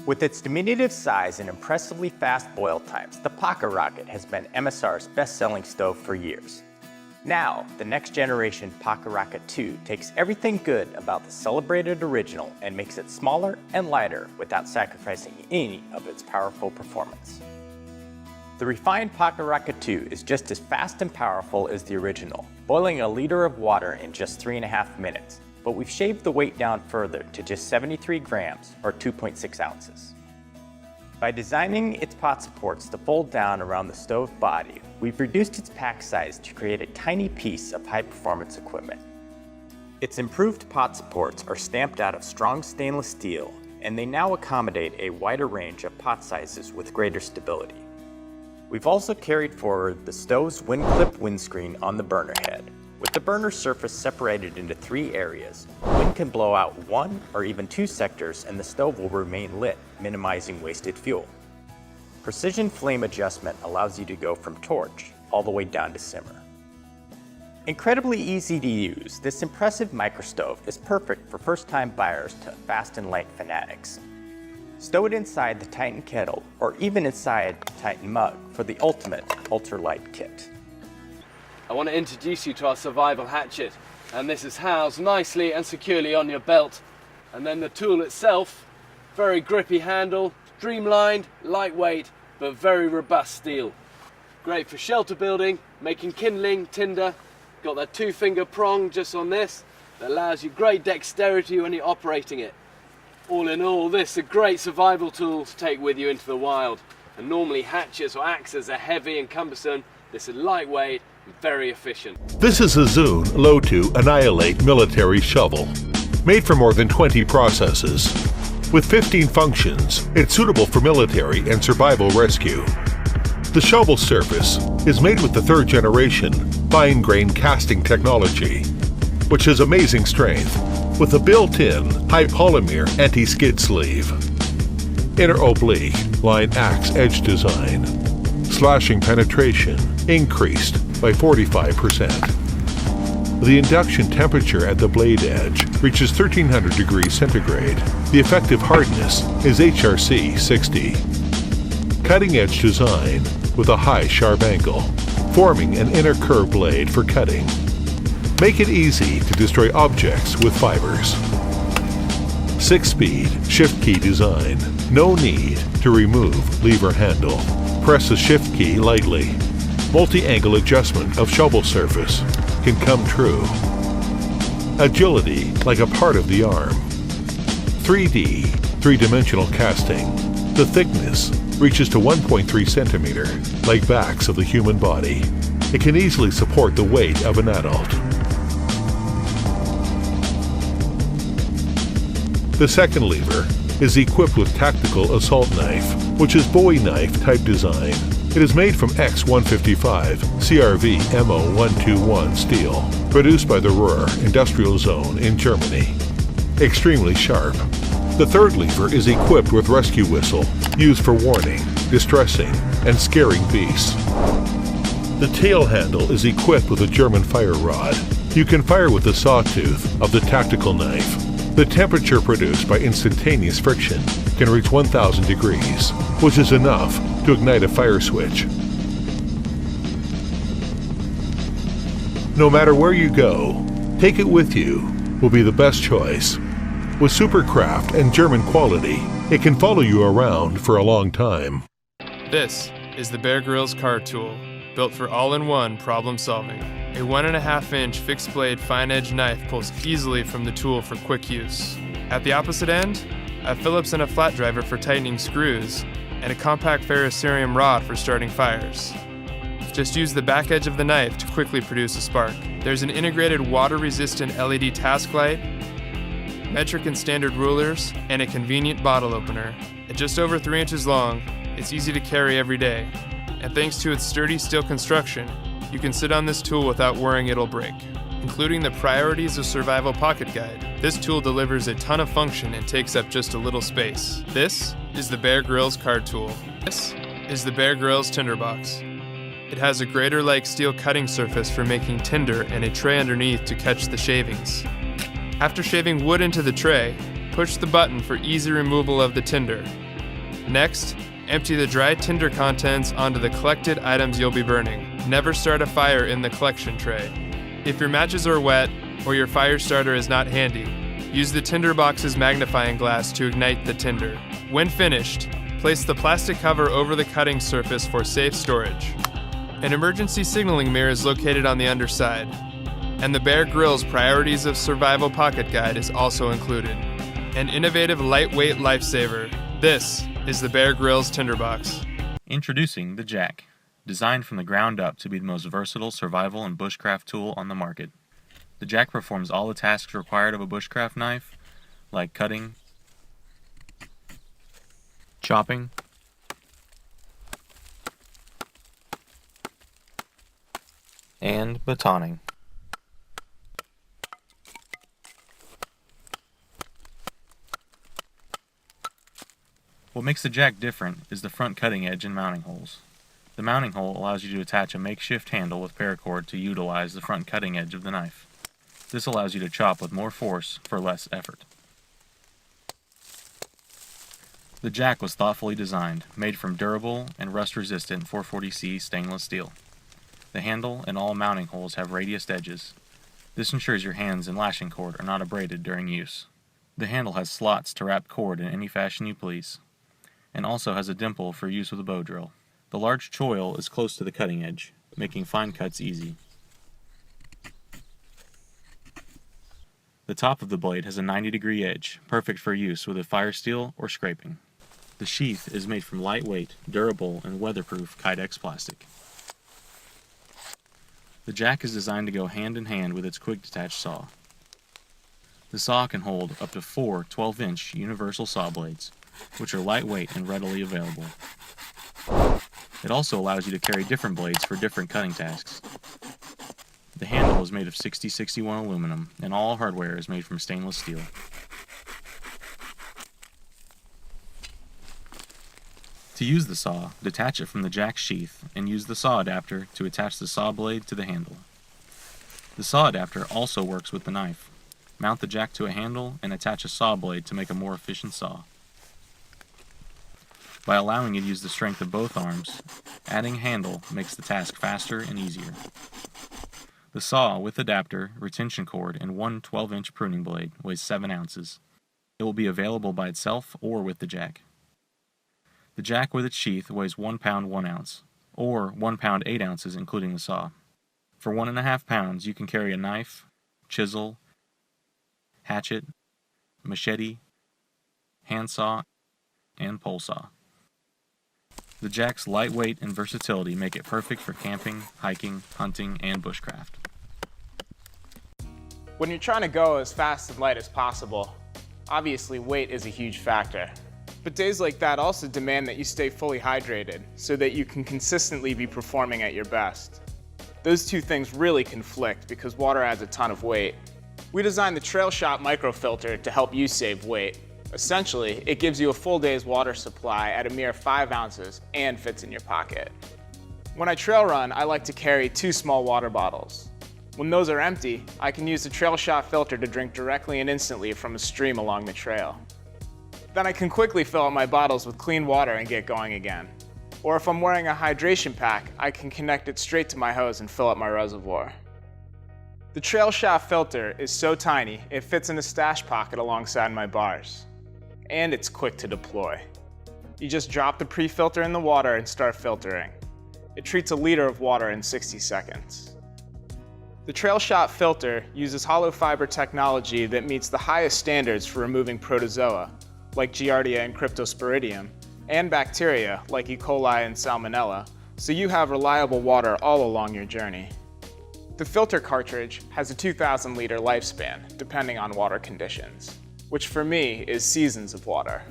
With its diminutive size and impressively fast boil times, the Pocket Rocket has been MSR's best-selling stove for years. Now, the next generation Pocket Rocket 2 takes everything good about the celebrated original and makes it smaller and lighter without sacrificing any of its powerful performance. The refined Pocket Rocket 2 is just as fast and powerful as the original, boiling a liter of water in just 3.5 minutes, but we've shaved the weight down further to just 73 grams or 2.6 ounces. By designing its pot supports to fold down around the stove body, we've reduced its pack size to create a tiny piece of high-performance equipment. Its improved pot supports are stamped out of strong stainless steel, and they now accommodate a wider range of pot sizes with greater stability. We've also carried forward the stove's wind-clip windscreen on the burner head. With the burner surface separated into 3 areas, wind can blow out 1 or even 2 sectors and the stove will remain lit, minimizing wasted fuel. Precision flame adjustment allows you to go from torch all the way down to simmer. Incredibly easy to use, this impressive microstove is perfect for first-time buyers to fast and light fanatics. Stow it inside the Titan kettle or even inside the Titan mug for the ultimate ultralight kit. I want to introduce you to our survival hatchet, and this is housed nicely and securely on your belt. And then the tool itself, very grippy handle, streamlined, lightweight, but very robust steel. Great for shelter building, making kindling, tinder. Got that 2-finger prong just on this that allows you great dexterity when you're operating it. All in all, this is a great survival tool to take with you into the wild. And normally hatchets or axes are heavy and cumbersome. This is lightweight and very efficient. This is a Zune Low-2 Annihilate military shovel. Made for more than 20 processes. With 15 functions, it's suitable for military and survival rescue. The shovel surface is made with the 3rd generation fine grain casting technology, which has amazing strength, with a built-in high polymer anti-skid sleeve. Inner oblique line axe edge design. Slashing penetration increased by 45%. The induction temperature at the blade edge reaches 1300 degrees centigrade. The effective hardness is HRC 60. Cutting edge design with a high sharp angle, forming an inner curved blade for cutting. Make it easy to destroy objects with fibers. 6-speed shift key design. No need to remove lever handle. Press the shift key lightly. Multi-angle adjustment of shovel surface can come true. Agility like a part of the arm. 3D, 3-dimensional casting. The thickness reaches to 1.3 centimeter, like backs of the human body. It can easily support the weight of an adult. The second lever is equipped with tactical assault knife, which is Bowie knife type design. It is made from X155 CRV MO121 steel, produced by the Ruhr Industrial Zone in Germany. Extremely sharp. The third lever is equipped with rescue whistle, used for warning, distressing, and scaring beasts. The tail handle is equipped with a German fire rod. You can fire with the sawtooth of the tactical knife. The temperature produced by instantaneous friction can reach 1000 degrees, which is enough to ignite a fire switch. No matter where you go, take it with you will be the best choice. With Supercraft and German quality, it can follow you around for a long time. This is the Bear Grylls Card Tool, built for all-in-one problem solving. A 1.5-inch fixed blade fine edge knife pulls easily from the tool for quick use. At the opposite end, a Phillips and a flat driver for tightening screws, and a compact ferrocerium rod for starting fires. Just use the back edge of the knife to quickly produce a spark. There's an integrated water-resistant LED task light, metric and standard rulers, and a convenient bottle opener. At just over 3 inches long, it's easy to carry every day. And thanks to its sturdy steel construction, you can sit on this tool without worrying it'll break. Including the Priorities of Survival Pocket Guide, this tool delivers a ton of function and takes up just a little space. This is the Bear Grylls Card Tool. This is the Bear Grylls Tinderbox. It has a grater-like steel cutting surface for making tinder and a tray underneath to catch the shavings. After shaving wood into the tray, push the button for easy removal of the tinder. Next, empty the dry tinder contents onto the collected items you'll be burning. Never start a fire in the collection tray. If your matches are wet or your fire starter is not handy, use the tinderbox's magnifying glass to ignite the tinder. When finished, place the plastic cover over the cutting surface for safe storage. An emergency signaling mirror is located on the underside, and the Bear Grylls Priorities of Survival Pocket Guide is also included. An innovative lightweight lifesaver. This is the Bear Grylls Tinderbox. Introducing the Jack, designed from the ground up to be the most versatile survival and bushcraft tool on the market. The Jack performs all the tasks required of a bushcraft knife, like cutting, chopping, and batoning. What makes the Jack different is the front cutting edge and mounting holes. The mounting hole allows you to attach a makeshift handle with paracord to utilize the front cutting edge of the knife. This allows you to chop with more force for less effort. The Jack was thoughtfully designed, made from durable and rust-resistant 440C stainless steel. The handle and all mounting holes have radiused edges. This ensures your hands and lashing cord are not abraded during use. The handle has slots to wrap cord in any fashion you please, and also has a dimple for use with a bow drill. The large choil is close to the cutting edge, making fine cuts easy. The top of the blade has a 90-degree edge, perfect for use with a fire steel or scraping. The sheath is made from lightweight, durable, and weatherproof Kydex plastic. The Jack is designed to go hand in hand with its quick detach saw. The saw can hold up to 4 12-inch universal saw blades, which are lightweight and readily available. It also allows you to carry different blades for different cutting tasks. The handle is made of 6061 aluminum, and all hardware is made from stainless steel. To use the saw, detach it from the Jack sheath and use the saw adapter to attach the saw blade to the handle. The saw adapter also works with the knife. Mount the Jack to a handle and attach a saw blade to make a more efficient saw. By allowing you to use the strength of both arms, adding a handle makes the task faster and easier. The saw with adapter, retention cord, and one 12-inch pruning blade weighs 7 ounces. It will be available by itself or with the Jack. The Jack with its sheath weighs 1 pound 1 ounce, or 1 pound 8 ounces including the saw. For 1.5 pounds you can carry a knife, chisel, hatchet, machete, handsaw, and pole saw. The Jack's lightweight and versatility make it perfect for camping, hiking, hunting, and bushcraft. When you're trying to go as fast and light as possible, obviously weight is a huge factor. But days like that also demand that you stay fully hydrated so that you can consistently be performing at your best. Those two things really conflict because water adds a ton of weight. We designed the TrailShot microfilter to help you save weight. Essentially, it gives you a full day's water supply at a mere 5 ounces and fits in your pocket. When I trail run, I like to carry 2 small water bottles. When those are empty, I can use the TrailShot filter to drink directly and instantly from a stream along the trail. Then I can quickly fill up my bottles with clean water and get going again. Or if I'm wearing a hydration pack, I can connect it straight to my hose and fill up my reservoir. The TrailShot filter is so tiny, it fits in a stash pocket alongside my bars. And it's quick to deploy. You just drop the pre-filter in the water and start filtering. It treats a liter of water in 60 seconds. The TrailShot filter uses hollow fiber technology that meets the highest standards for removing protozoa, like Giardia and Cryptosporidium, and bacteria, like E. coli and Salmonella, so you have reliable water all along your journey. The filter cartridge has a 2,000-liter lifespan, depending on water conditions, which for me is seasons of water.